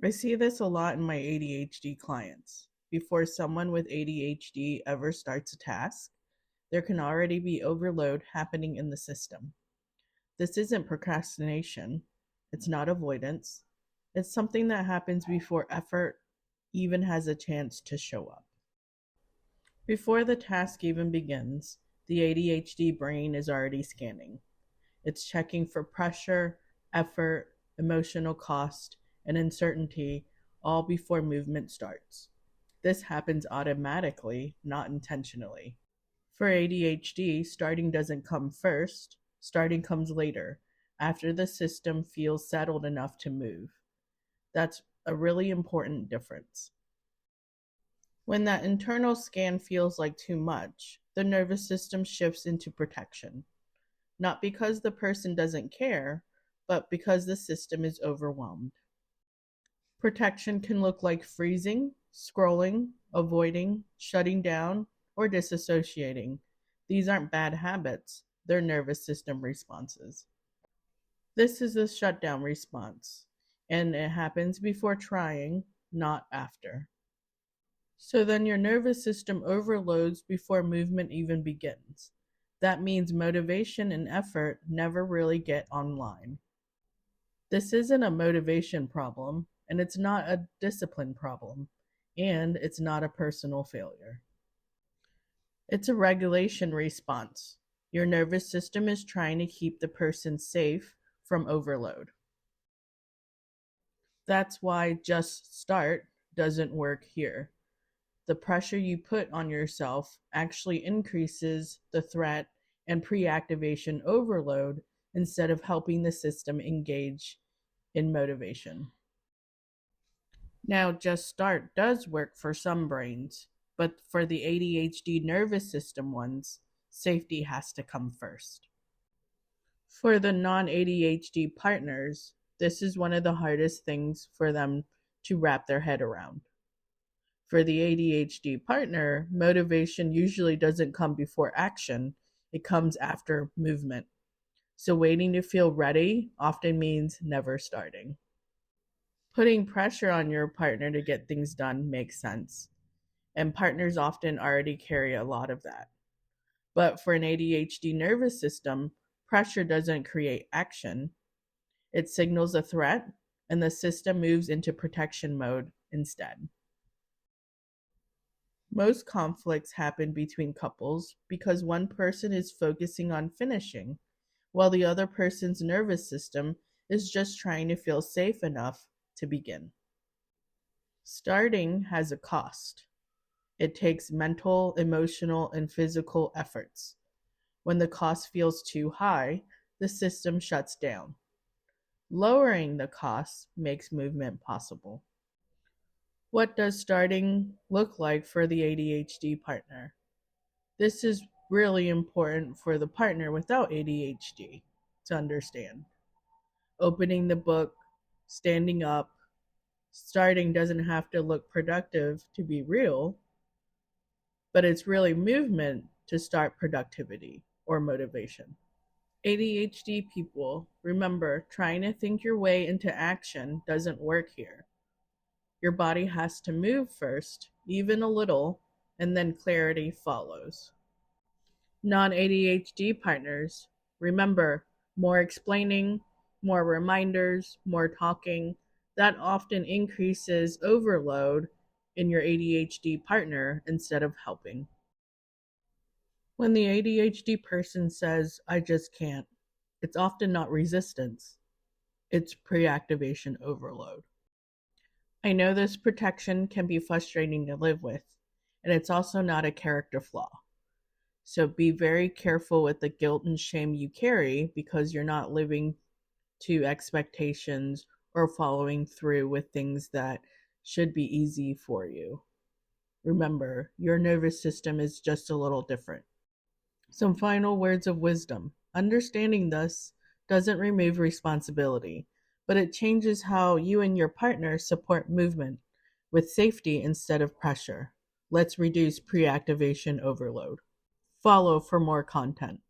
I see this a lot in my ADHD clients. Before someone with ADHD ever starts a task, there can already be overload happening in the system. This isn't procrastination, it's not avoidance, it's something that happens before effort even has a chance to show up. Before the task even begins, the ADHD brain is already scanning. It's checking for pressure, effort, emotional cost, and uncertainty all before movement starts. This happens automatically, not intentionally. For ADHD, starting doesn't come first, starting comes later, after the system feels settled enough to move. That's a really important difference. When that internal scan feels like too much, the nervous system shifts into protection. Not because the person doesn't care, but because the system is overwhelmed. Protection can look like freezing, scrolling, avoiding, shutting down, or disassociating. These aren't bad habits, they're nervous system responses. This is the shutdown response, and it happens before trying, not after. So then your nervous system overloads before movement even begins. That means motivation and effort never really get online. This isn't a motivation problem, and it's not a discipline problem, and it's not a personal failure. It's a regulation response. Your nervous system is trying to keep the person safe from overload. That's why just start doesn't work here. The pressure you put on yourself actually increases the threat and pre-activation overload instead of helping the system engage in motivation. Now, just start does work for some brains, but for the ADHD nervous system ones, safety has to come first. For the non ADHD partners, this is one of the hardest things for them to wrap their head around. For the ADHD partner, motivation usually doesn't come before action, it comes after movement. So waiting to feel ready often means never starting. Putting pressure on your partner to get things done makes sense, and partners often already carry a lot of that. But for an ADHD nervous system, pressure doesn't create action, it signals a threat, and the system moves into protection mode instead. Most conflicts happen between couples because one person is focusing on finishing, while the other person's nervous system is just trying to feel safe enough to begin. Starting has a cost. It takes mental, emotional, and physical efforts. When the cost feels too high, the system shuts down. Lowering the cost makes movement possible. What does starting look like for the ADHD partner? This is really important for the partner without ADHD to understand. Opening the book, standing up, starting doesn't have to look productive to be real, but it's really movement to start productivity or motivation. ADHD people, remember, trying to think your way into action doesn't work here. Your body has to move first, even a little, and then clarity follows. Non ADHD partners, remember, more explaining, more reminders, more talking, that often increases overload in your ADHD partner instead of helping. When the ADHD person says, I just can't, it's often not resistance, it's pre-activation overload. I know this protection can be frustrating to live with, and it's also not a character flaw. So be very careful with the guilt and shame you carry because you're not living to expectations or following through with things that should be easy for you. Remember, your nervous system is just a little different. Some final words of wisdom. Understanding this doesn't remove responsibility, but it changes how you and your partner support movement with safety instead of pressure. Let's reduce pre-activation overload. Follow for more content.